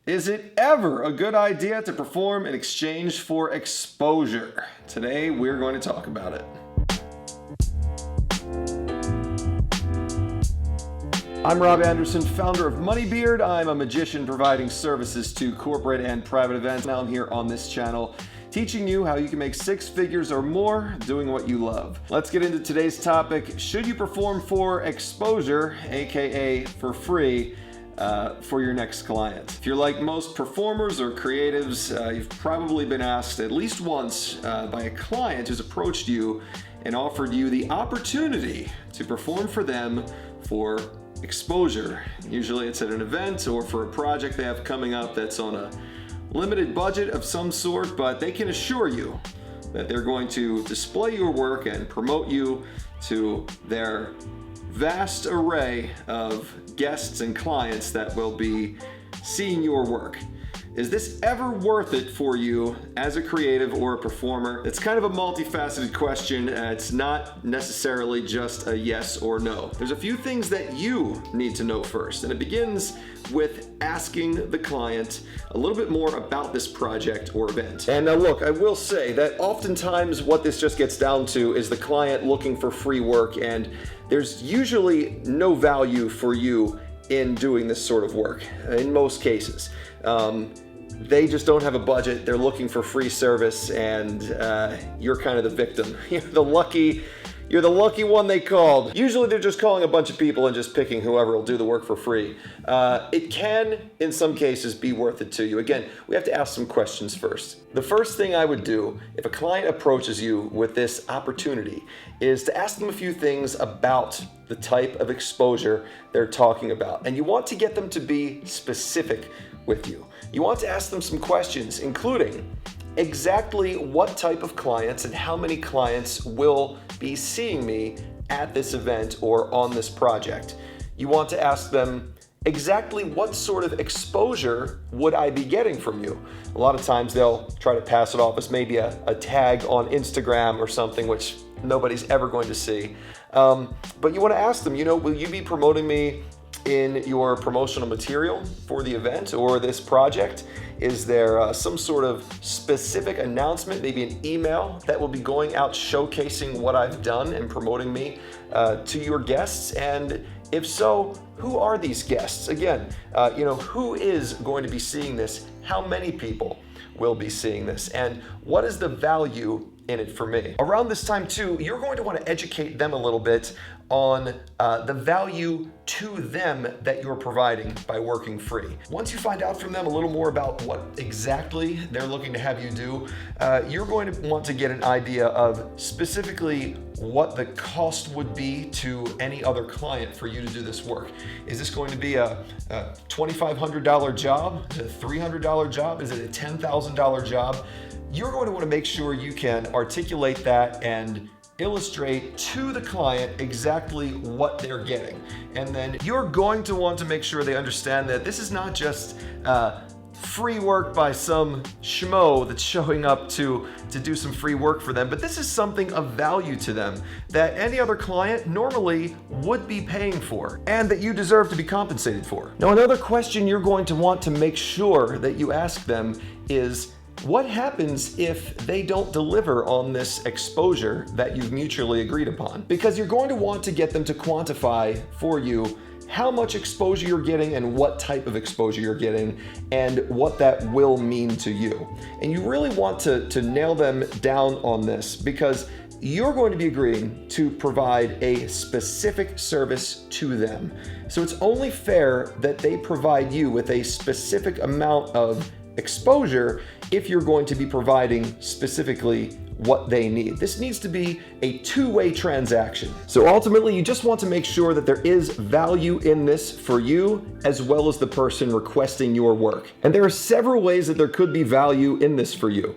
Is it ever a good idea to perform in exchange for exposure? Today, we're going to talk about it. I'm Rob Anderson, founder of Moneybeard. I'm a magician providing services to corporate and private events. Now I'm here on this channel teaching you how you can make six figures or more doing what you love. Let's get into today's topic. Should you perform for exposure, aka for free, for your next client? If you're like most performers or creatives, you've probably been asked at least once by a client who's approached you and offered you the opportunity to perform for them for exposure. Usually it's at an event or for a project they have coming up that's on a limited budget of some sort, but they can assure you that they're going to display your work and promote you to their vast array of guests and clients that will be seeing your work. Is this ever worth it for you as a creative or a performer? It's kind of a multifaceted question. It's not necessarily just a yes or no. There's a few things that you need to know first, and it begins with asking the client a little bit more about this project or event. And now look, I will say that oftentimes what this just gets down to is the client looking for free work, and there's usually no value for you in doing this sort of work in most cases. They just don't have a budget. They're looking for free service, and you're kind of the victim. You're the lucky one they called. Usually they're just calling a bunch of people and just picking whoever will do the work for free. It can, in some cases, be worth it to you. Again, we have to ask some questions first. The first thing I would do if a client approaches you with this opportunity is to ask them a few things about the type of exposure they're talking about. And you want to get them to be specific with you. You want to ask them some questions, including exactly what type of clients and how many clients will be seeing me at this event or on this project. You want to ask them exactly what sort of exposure would I be getting from you. A lot of times they'll try to pass it off as maybe a tag on Instagram or something, which nobody's ever going to see. But you want to ask them, will you be promoting me in your promotional material for the event or this project? Is there some sort of specific announcement, maybe an email that will be going out showcasing what I've done and promoting me to your guests? And if so, who are these guests? Again, who is going to be seeing this? How many people will be seeing this? And what is the value in it for me? Around this time too, you're going to want to educate them a little bit on the value to them that you're providing by working free. Once you find out from them a little more about what exactly they're looking to have you do, you're going to want to get an idea of specifically what the cost would be to any other client for you to do this work. Is this going to be a $2,500 job, a $300 job? Is it a $10,000 job? You're going to want to make sure you can articulate that and illustrate to the client exactly what they're getting. And then you're going to want to make sure they understand that this is not just free work by some schmo that's showing up to do some free work for them, but this is something of value to them that any other client normally would be paying for and that you deserve to be compensated for. Now, another question you're going to want to make sure that you ask them is, what happens if they don't deliver on this exposure that you've mutually agreed upon? Because you're going to want to get them to quantify for you how much exposure you're getting and what type of exposure you're getting and what that will mean to you. And you really want to nail them down on this, because you're going to be agreeing to provide a specific service to them. So it's only fair that they provide you with a specific amount of exposure if you're going to be providing specifically what they need. This needs to be a two-way transaction. So ultimately, you just want to make sure that there is value in this for you as well as the person requesting your work. And there are several ways that there could be value in this for you.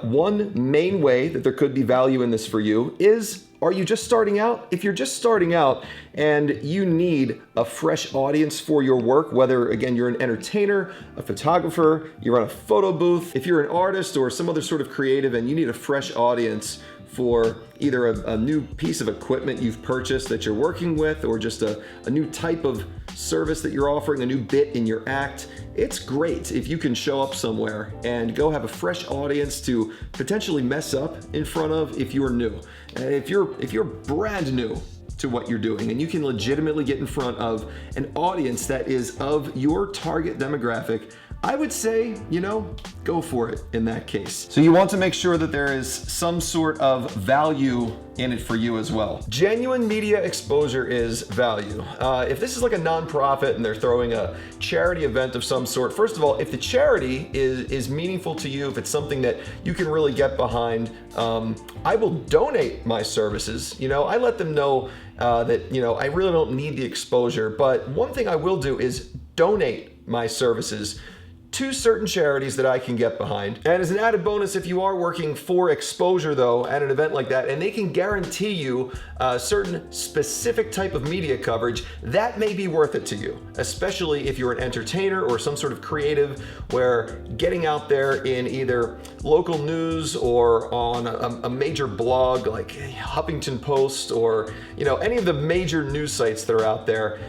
One main way that there could be value in this for you is, are you just starting out? If you're just starting out and you need a fresh audience for your work, whether, again, you're an entertainer, a photographer, you're on a photo booth, if you're an artist or some other sort of creative and you need a fresh audience for either a new piece of equipment you've purchased that you're working with, or just a new type of service that you're offering, a new bit in your act, it's great if you can show up somewhere and go have a fresh audience to potentially mess up in front of if you're new. If you're brand new to what you're doing, and you can legitimately get in front of an audience that is of your target demographic, I would say, go for it in that case. So you want to make sure that there is some sort of value in it for you as well. Genuine media exposure is value. If this is like a nonprofit and they're throwing a charity event of some sort, first of all, if the charity is meaningful to you, if it's something that you can really get behind, I will donate my services. I let them know that, I really don't need the exposure, but one thing I will do is donate my services to certain charities that I can get behind. And as an added bonus, if you are working for exposure though at an event like that, and they can guarantee you a certain specific type of media coverage, that may be worth it to you, especially if you're an entertainer or some sort of creative, where getting out there in either local news or on a major blog like Huffington Post or any of the major news sites that are out there,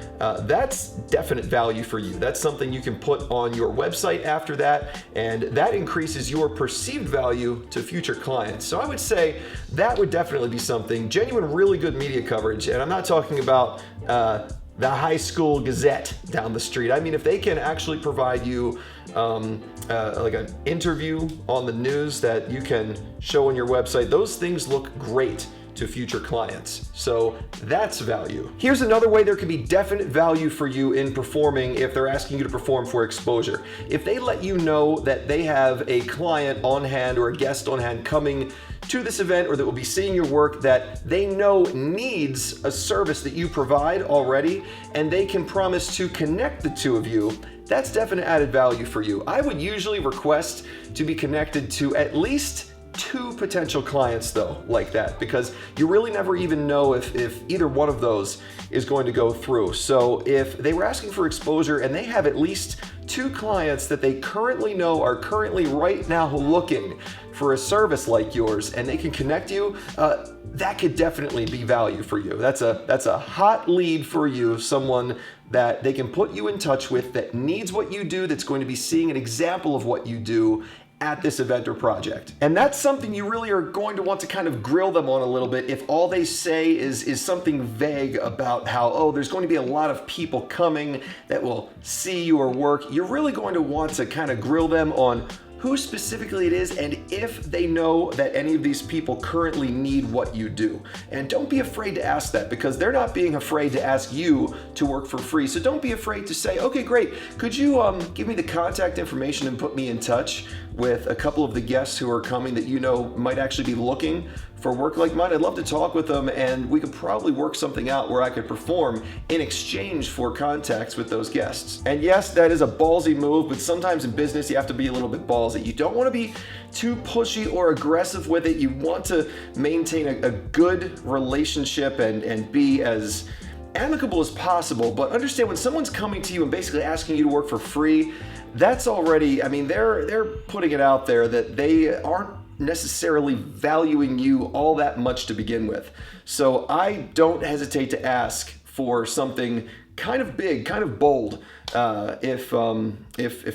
that's definite value for you. That's something you can put on your website after that, and that increases your perceived value to future clients. So I would say that would definitely be something. Genuine, really good media coverage, and I'm not talking about the high school Gazette down the street. I mean, if they can actually provide you like an interview on the news that you can show on your website, those things look great to future clients. So that's value. Here's another way there can be definite value for you in performing if they're asking you to perform for exposure. If they let you know that they have a client on hand or a guest on hand coming to this event, or that will be seeing your work, that they know needs a service that you provide already, and they can promise to connect the two of you, that's definite added value for you. I would usually request to be connected to at least 2 potential clients though, like that, because you really never even know if either one of those is going to go through. So if they were asking for exposure and they have at least 2 clients that they currently know are currently right now looking for a service like yours, and they can connect you, that could definitely be value for you. That's a hot lead for you, someone that they can put you in touch with that needs what you do, that's going to be seeing an example of what you do at this event or project. And that's something you really are going to want to kind of grill them on a little bit. If all they say is something vague about how, there's going to be a lot of people coming that will see your work, you're really going to want to kind of grill them on who specifically it is, and if they know that any of these people currently need what you do. And don't be afraid to ask that, because they're not being afraid to ask you to work for free. So don't be afraid to say, okay, great, could you give me the contact information and put me in touch with a couple of the guests who are coming that might actually be looking for work like mine? I'd love to talk with them, and we could probably work something out where I could perform in exchange for contacts with those guests. And yes, that is a ballsy move, but sometimes in business you have to be a little bit ballsy. You don't want to be too pushy or aggressive with it. You want to maintain a good relationship and be as amicable as possible, but understand when someone's coming to you and basically asking you to work for free, that's already, they're putting it out there that they aren't necessarily valuing you all that much to begin with. So I don't hesitate to ask for something kind of big, kind of bold, if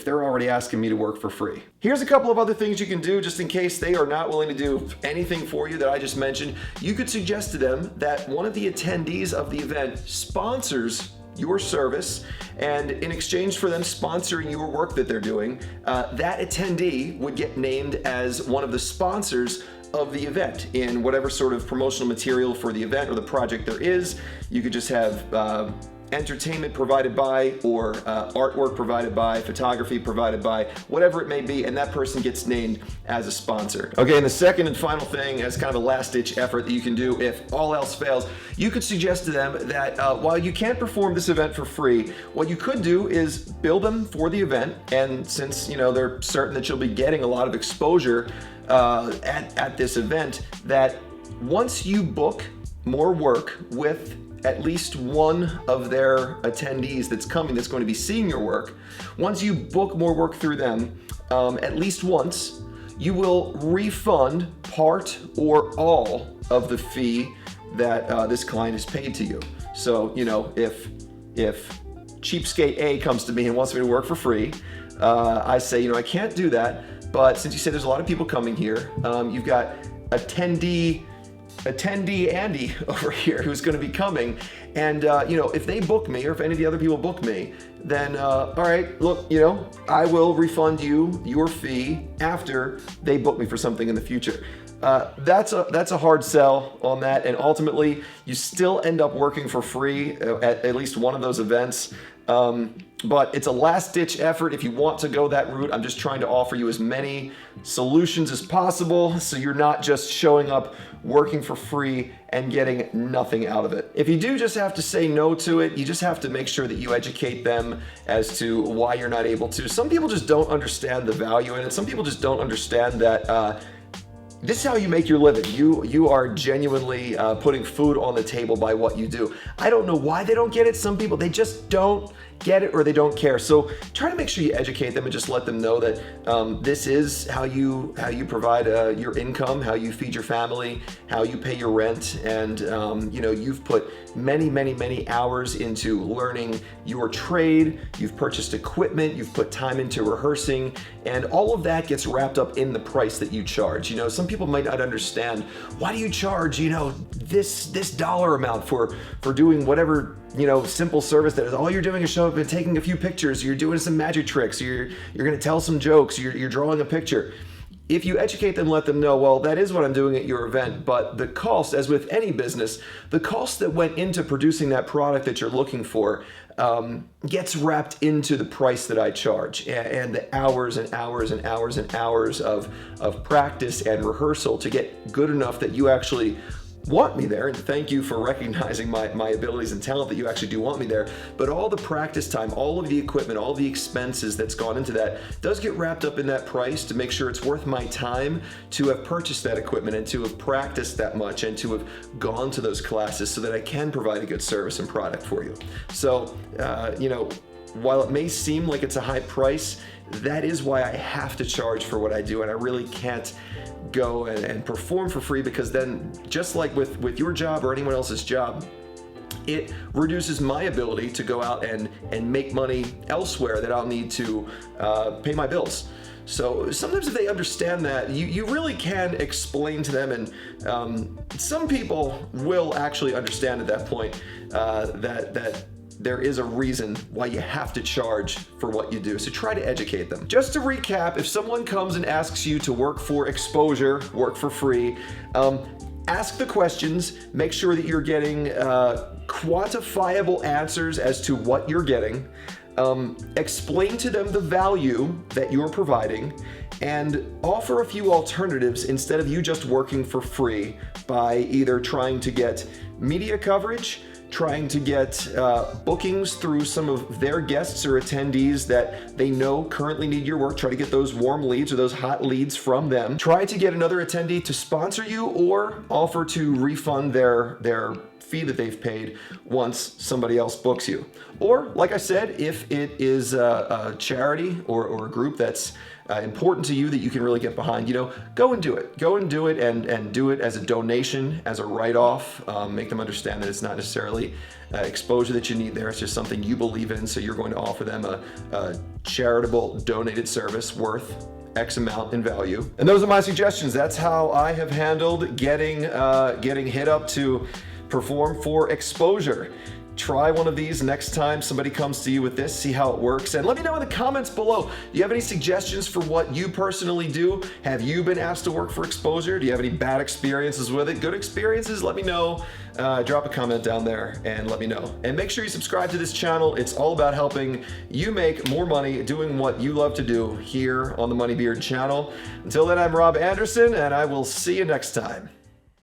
they're already asking me to work for free. Here's a couple of other things you can do just in case they are not willing to do anything for you that I just mentioned. You could suggest to them that one of the attendees of the event sponsors your service, and in exchange for them sponsoring your work that they're doing, that attendee would get named as one of the sponsors of the event in whatever sort of promotional material for the event or the project there is. You could just have entertainment provided by, or artwork provided by, photography provided by, whatever it may be, and that person gets named as a sponsor. Okay, and the second and final thing, as kind of a last-ditch effort that you can do if all else fails, you could suggest to them that while you can't perform this event for free, what you could do is bill them for the event, and since they're certain that you'll be getting a lot of exposure at this event, that once you book more work with at least one of their attendees that's coming, that's going to be seeing your work, once you book more work through them, at least once, you will refund part or all of the fee that this client has paid to you. So, you know, if cheapskate A comes to me and wants me to work for free, I say, you know, I can't do that, but since you say there's a lot of people coming here, you've got attendee Andy over here who's going to be coming, and you know, if they book me, or if any of the other people book me, then all right, look, you know, I will refund you your fee after they book me for something in the future. That's a hard sell on that, and ultimately you still end up working for free at least one of those events. But it's a last-ditch effort if you want to go that route. I'm just trying to offer you as many solutions as possible so you're not just showing up working for free and getting nothing out of it. If you do just have to say no to it, you just have to make sure that you educate them as to why you're not able to. Some people just don't understand the value in it. Some people just don't understand that this is how you make your living. You are genuinely putting food on the table by what you do. I don't know why they don't get it. Some people, they just don't get it, or they don't care. So try to make sure you educate them and just let them know that this is how you provide your income, how you feed your family, how you pay your rent, and you know, you've put many hours into learning your trade. You've purchased equipment, you've put time into rehearsing, and all of that gets wrapped up in the price that you charge. You know, some people might not understand, why do you charge, you know, this dollar amount for doing whatever, you know, simple service that is all you're doing is show up and taking a few pictures, you're doing some magic tricks, you're going to tell some jokes, you're drawing a picture. If you educate them, let them know, well, that is what I'm doing at your event, but the cost, as with any business, the cost that went into producing that product that you're looking for gets wrapped into the price that I charge, and the hours and hours and hours and hours of practice and rehearsal to get good enough that you actually want me there. And thank you for recognizing my abilities and talent, that you actually do want me there. But all the practice time, all of the equipment, all the expenses that's gone into that does get wrapped up in that price to make sure it's worth my time to have purchased that equipment and to have practiced that much and to have gone to those classes so that I can provide a good service and product for you. So, you know, while it may seem like it's a high price, that is why I have to charge for what I do, and I really can't go and perform for free, because then, just like with your job or anyone else's job, it reduces my ability to go out and make money elsewhere that I'll need to pay my bills. So sometimes if they understand that, you really can explain to them, and some people will actually understand at that point that there is a reason why you have to charge for what you do. So try to educate them. Just to recap, if someone comes and asks you to work for exposure, work for free, ask the questions, make sure that you're getting quantifiable answers as to what you're getting, explain to them the value that you're providing, and offer a few alternatives instead of you just working for free by either trying to get media coverage, trying to get bookings through some of their guests or attendees that they know currently need your work. Try to get those warm leads or those hot leads from them. Try to get another attendee to sponsor you, or offer to refund their fee that they've paid once somebody else books you. Or, like I said, if it is a charity or a group that's important to you that you can really get behind, you know, go and do it. Go and do it, and do it as a donation, as a write-off. Make them understand that it's not necessarily exposure that you need there. It's just something you believe in, so you're going to offer them a charitable donated service worth X amount in value. And those are my suggestions. That's how I have handled getting hit up to perform for exposure. Try one of these next time somebody comes to you with this, see how it works, and let me know in the comments below. Do you have any suggestions for what you personally do? Have you been asked to work for exposure? Do you have any bad experiences with it? Good experiences? Let me know. Drop a comment down there and let me know. And make sure you subscribe to this channel. It's all about helping you make more money doing what you love to do here on the Moneybeard channel. Until then, I'm Rob Anderson, and I will see you next time.